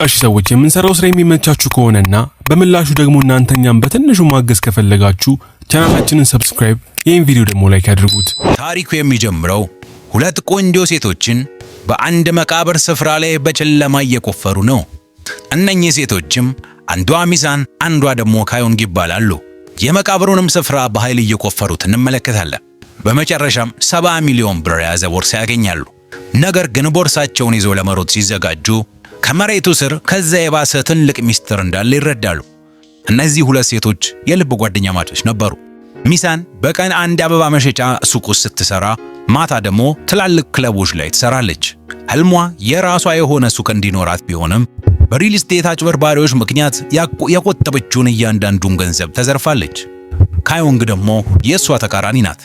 እሺ ሰዎች የምንሰራው ስራ የሚመቻችሁ ከሆነና በምላሹ ደግሞ እናንተኛም በትንሹ ማገዝ ከፈለጋችሁ ቻናላችንን ሰብስክራይብ፣ ይህን ቪዲዮ ደግሞ ላይክ ያድርጉት። ታሪኩ የሚጀምረው ሁለት ቆንጆ ሴቶችን በአንድ መቃብር ስፍራ ላይ በጨለማ እየቆፈሩ ነው። እነኚህ ሴቶችም አንዷ ሚዛን፣ አንዷ ደግሞ ካዮንግ ይባላሉ። የመቃብሩንም ስፍራ በኃይል እየቆፈሩት እንመለከታለን። በመጨረሻም 70 ሚሊዮን ብር የያዘ ቦርሳ ያገኛሉ። ነገር ግን ቦርሳቸውን ይዘው ለመሮጥ ሲዘጋጁ ከመሬቱ ስር ከዛ የባሰ ትልቅ ሚስጥር እንዳለ ይረዳሉ። እነዚህ ሁለት ሴቶች የልብ ጓደኛ ማቾች ነበሩ። ሚዛን በቀን አንድ አበባ መሸጫ ሱቅ ውስጥ ስትሰራ፣ ማታ ደግሞ ትላልቅ ክለቦች ላይ ትሰራለች። ህልሟ የራሷ የሆነ ሱቅ እንዲኖራት ቢሆንም በሪል ስቴት አጭበርባሪዎች ምክንያት የቆጠበችውን እያንዳንዱን ገንዘብ ተዘርፋለች። ካዮንግ ደግሞ የእሷ ተቃራኒ ናት።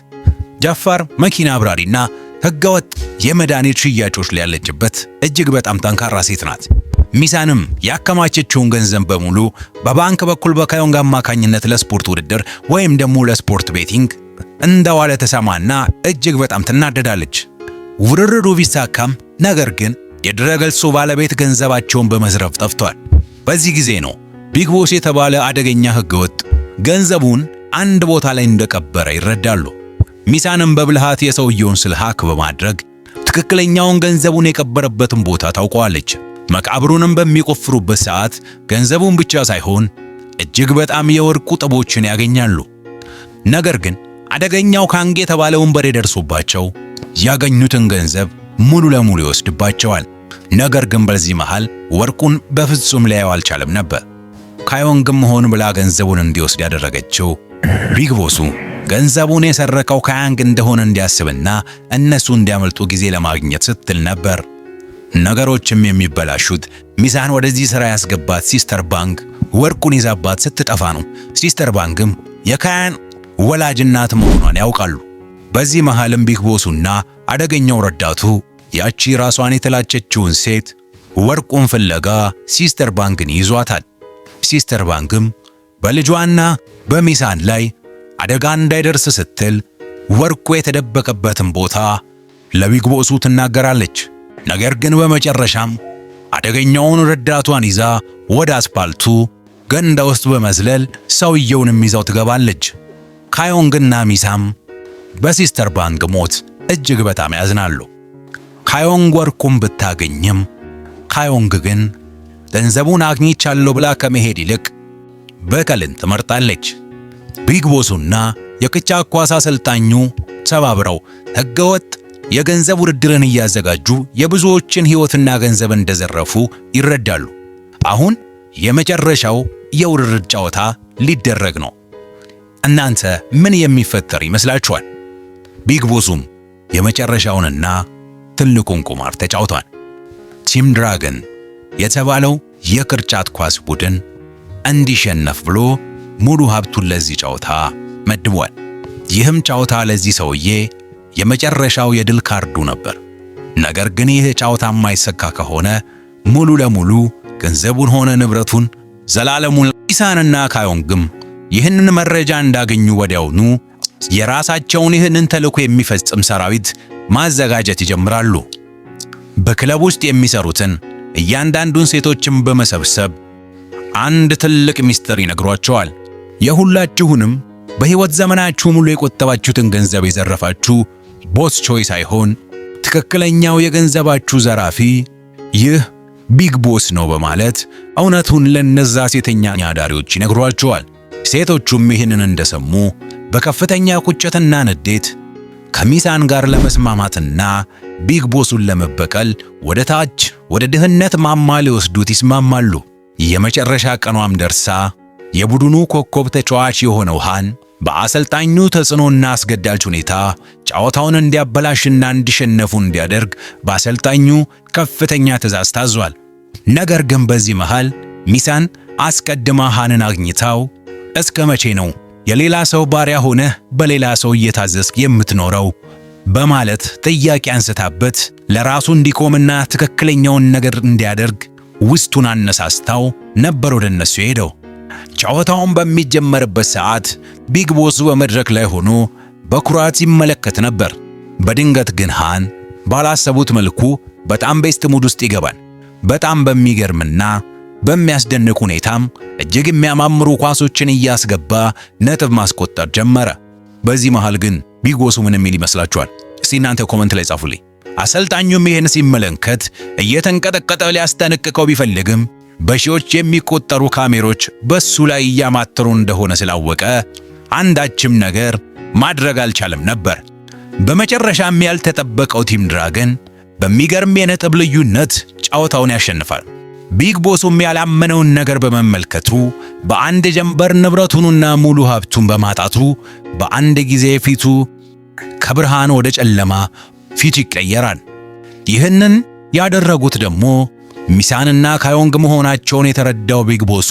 ጃፋር መኪና አብራሪና ህገወጥ የመድኃኒት ሽያጮች ላይ ያለችበት እጅግ በጣም ጠንካራ ሴት ናት። ሚዛንም ያከማቸችውን ገንዘብ በሙሉ በባንክ በኩል በካዮንግ አማካኝነት ለስፖርት ውድድር ወይም ደግሞ ለስፖርት ቤቲንግ እንደዋለ ተሰማና እጅግ በጣም ትናደዳለች። ውርርዱ ቢሳካም ነገር ግን የድረገጹ ባለቤት ገንዘባቸውን በመዝረፍ ጠፍቷል። በዚህ ጊዜ ነው ቢግ ቦስ የተባለ አደገኛ ህገወጥ ገንዘቡን አንድ ቦታ ላይ እንደቀበረ ይረዳሉ። ሚዛንም በብልሃት የሰውየውን ስልክ ሃክ በማድረግ ትክክለኛውን ገንዘቡን የቀበረበትን ቦታ ታውቀዋለች። መቃብሩንም በሚቆፍሩበት ሰዓት ገንዘቡን ብቻ ሳይሆን እጅግ በጣም የወርቅ ቁጥቦችን ያገኛሉ። ነገር ግን አደገኛው ካንግ የተባለ ወንበዴ ደርሶባቸው ያገኙትን ገንዘብ ሙሉ ለሙሉ ይወስድባቸዋል። ነገር ግን በዚህ መሃል ወርቁን በፍጹም ሊያየው አልቻለም ነበር። ካዮንግም ሆን ብላ ገንዘቡን እንዲወስድ ያደረገችው ቢግ ቦሱ ገንዘቡን የሰረቀው ካዮንግ እንደሆነ እንዲያስብና እነሱ እንዲያመልጡ ጊዜ ለማግኘት ስትል ነበር። ነገሮችም የሚበላሹት ሚዛን ወደዚህ ሥራ ያስገባት ሲስተር ባንክ ወርቁን ይዛባት ስትጠፋ ነው። ሲስተር ባንክም የካዮንግ ወላጅ እናት መሆኗን ያውቃሉ። በዚህ መሃልም ቢግ ቦሱና አደገኛው ረዳቱ ያቺ ራሷን የተላጨችውን ሴት ወርቁን ፍለጋ ሲስተር ባንክን ይዟታል። ሲስተር ባንክም በልጇና በሚዛን ላይ አደጋ እንዳይደርስ ስትል ወርቁ የተደበቀበትን ቦታ ለቢግ ቦሱ ትናገራለች። ነገር ግን በመጨረሻም አደገኛውን ረዳቷን ይዛ ወደ አስፓልቱ ገንዳ ውስጥ በመዝለል ሰውየውንም ይዛው ትገባለች። ካዮንግና ሚዛም በሲስተር ባንክ ሞት እጅግ በጣም ያዝናሉ። ካዮንግ ወርቁን ብታገኝም ካዮንግ ግን ገንዘቡን አግኝቻለሁ ብላ ከመሄድ ይልቅ በቀልን ትመርጣለች። ቢግ ቦሱና የቅርጫት ኳስ አሰልጣኙ ተባብረው ህገወጥ የገንዘብ ውድድርን እያዘጋጁ የብዙዎችን ህይወትና ገንዘብ እንደዘረፉ ይረዳሉ። አሁን የመጨረሻው የውድድር ጨዋታ ሊደረግ ነው። እናንተ ምን የሚፈጠር ይመስላችኋል? ቢግ ቦሱም የመጨረሻውንና ትልቁን ቁማር ተጫውቷል። ቲም ድራገን የተባለው የቅርጫት ኳስ ቡድን እንዲሸነፍ ብሎ ሙሉ ሀብቱን ለዚህ ጨዋታ መድቧል። ይህም ጨዋታ ለዚህ ሰውዬ የመጨረሻው የድል ካርዱ ነበር። ነገር ግን ይህ ጨዋታ የማይሰካ ከሆነ ሙሉ ለሙሉ ገንዘቡን ሆነ ንብረቱን ዘላለሙን ሚዛንና ካዮንግም ይህንን መረጃ እንዳገኙ ወዲያውኑ የራሳቸውን ይህንን ተልዕኮ የሚፈጽም ሰራዊት ማዘጋጀት ይጀምራሉ። በክለብ ውስጥ የሚሰሩትን እያንዳንዱን ሴቶችን በመሰብሰብ አንድ ትልቅ ሚስጥር ይነግሯቸዋል። የሁላችሁንም በህይወት ዘመናችሁ ሙሉ የቆጠባችሁትን ገንዘብ የዘረፋችሁ ቦስ ቾይ ሳይሆን ትክክለኛው የገንዘባችሁ ዘራፊ ይህ ቢግ ቦስ ነው በማለት እውነቱን ለነዛ ሴተኛ አዳሪዎች ይነግሯቸዋል። ሴቶቹም ይህንን እንደሰሙ በከፍተኛ ቁጭትና ንዴት ከሚዛን ጋር ለመስማማትና ቢግ ቦሱን ለመበቀል ወደ ታች ወደ ድህነት ማማ ሊወስዱት ይስማማሉ። የመጨረሻ ቀኗም ደርሳ የቡድኑ ኮከብ ተጫዋች የሆነው ሃን በአሰልጣኙ ተጽዕኖና አስገዳጅ ሁኔታ ጨዋታውን እንዲያበላሽና እንዲሸነፉ እንዲያደርግ በአሰልጣኙ ከፍተኛ ትዕዛዝ ታዟል። ነገር ግን በዚህ መሃል ሚዛን አስቀድማ ሃንን አግኝታው እስከ መቼ ነው የሌላ ሰው ባሪያ ሆነህ በሌላ ሰው እየታዘዝክ የምትኖረው በማለት ጥያቄ አንስታበት ለራሱ እንዲቆምና ትክክለኛውን ነገር እንዲያደርግ ውስጡን አነሳስታው ነበር ወደ እነሱ ሄደው። ጨዋታውን በሚጀመርበት ሰዓት ቢግ ቦሱ በመድረክ ላይ ሆኖ በኩራት ይመለከት ነበር። በድንገት ግን ሃን ባላሰቡት መልኩ በጣም ቤስት ሙድ ውስጥ ይገባል። በጣም በሚገርምና በሚያስደንቅ ሁኔታም እጅግ የሚያማምሩ ኳሶችን እያስገባ ነጥብ ማስቆጠር ጀመረ። በዚህ መሃል ግን ቢግ ቦሱ ምን የሚል ይመስላችኋል? እስቲ እናንተ ኮመንት ላይ ጻፉልኝ። አሰልጣኙም ይህን ሲመለከት እየተንቀጠቀጠ ሊያስጠነቅቀው ቢፈልግም በሺዎች የሚቆጠሩ ካሜሮች በሱ ላይ እያማተሩ እንደሆነ ስላወቀ አንዳችም ነገር ማድረግ አልቻለም ነበር። በመጨረሻም ያልተጠበቀው ቲም ድራገን በሚገርም የነጥብ ልዩነት ጨዋታውን ያሸንፋል። ቢግ ቦሱም ያላመነውን ነገር በመመልከቱ በአንድ ጀንበር ንብረቱንና ሙሉ ሀብቱን በማጣቱ በአንድ ጊዜ ፊቱ ከብርሃን ወደ ጨለማ ፊት ይቀየራል። ይህንን ያደረጉት ደግሞ ሚሳንና ካዮንግ መሆናቸውን የተረዳው ቢግ ቦሱ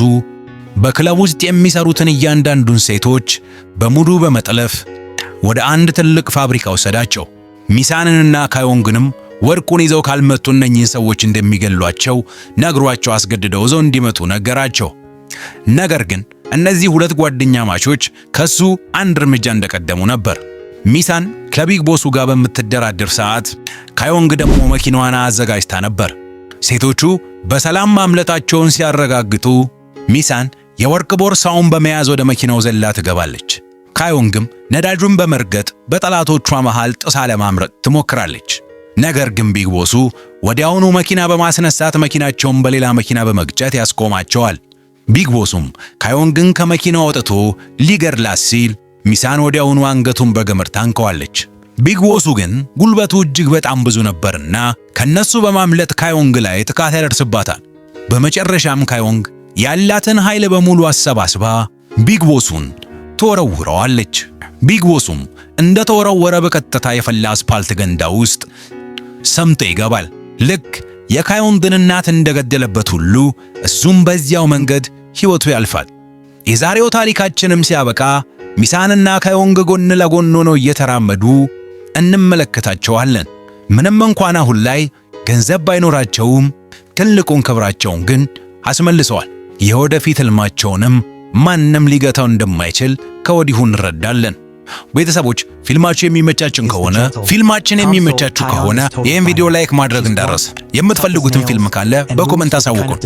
በክለብ ውስጥ የሚሰሩትን እያንዳንዱን ሴቶች በሙሉ በመጥለፍ ወደ አንድ ትልቅ ፋብሪካ ወሰዳቸው። ሚሳንንና ካዮንግንም ወርቁን ይዘው ካልመጡ እነኚህን ሰዎች እንደሚገሏቸው ነግሯቸው አስገድደው ይዘው እንዲመጡ ነገራቸው። ነገር ግን እነዚህ ሁለት ጓደኛ ማቾች ከሱ አንድ እርምጃ እንደቀደሙ ነበር። ሚሳን ከቢግ ቦሱ ጋር በምትደራደር ሰዓት ካዮንግ ደግሞ መኪናዋን አዘጋጅታ ነበር። ሴቶቹ በሰላም ማምለጣቸውን ሲያረጋግጡ ሚሳን የወርቅ ቦርሳውን በመያዝ ወደ መኪናው ዘላ ትገባለች። ካዮንግም ነዳጁን በመርገጥ በጠላቶቿ መሃል ጥሳ ለማምረጥ ትሞክራለች። ነገር ግን ቢግ ቦሱ ወዲያውኑ መኪና በማስነሳት መኪናቸውን በሌላ መኪና በመግጨት ያስቆማቸዋል። ቢግ ቦሱም ካዮንግን ከመኪናው አውጥቶ ሊገድላት ሲል ሚሳን ወዲያውኑ አንገቱን በገመድ ታንቀዋለች። ቢግ ቦሱ ግን ጉልበቱ እጅግ በጣም ብዙ ነበርና ከነሱ በማምለጥ ካዮንግ ላይ ጥቃት ያደርስባታል። በመጨረሻም ካዮንግ ያላትን ኃይል በሙሉ አሰባስባ ቢግ ቦሱን ተወረውረዋለች። ቢግ ቦሱም እንደተወረወረ በቀጥታ የፈላ አስፓልት ገንዳ ውስጥ ሰምጦ ይገባል። ልክ የካዮንግን እናት እንደገደለበት ሁሉ እሱም በዚያው መንገድ ሕይወቱ ያልፋል። የዛሬው ታሪካችንም ሲያበቃ ሚሳንና ካዮንግ ጎን ለጎን ሆነው እየተራመዱ እንመለከታቸዋለን። ምንም እንኳን አሁን ላይ ገንዘብ ባይኖራቸውም ትልቁን ክብራቸውን ግን አስመልሰዋል። የወደፊት ህልማቸውንም ማንም ሊገታው እንደማይችል ከወዲሁ እንረዳለን። ቤተሰቦች ፊልማችን የሚመቻችሁ ከሆነ ይህን ቪዲዮ ላይክ ማድረግ እንዳትረሱ። የምትፈልጉትን ፊልም ካለ በኮመንት አሳውቁን።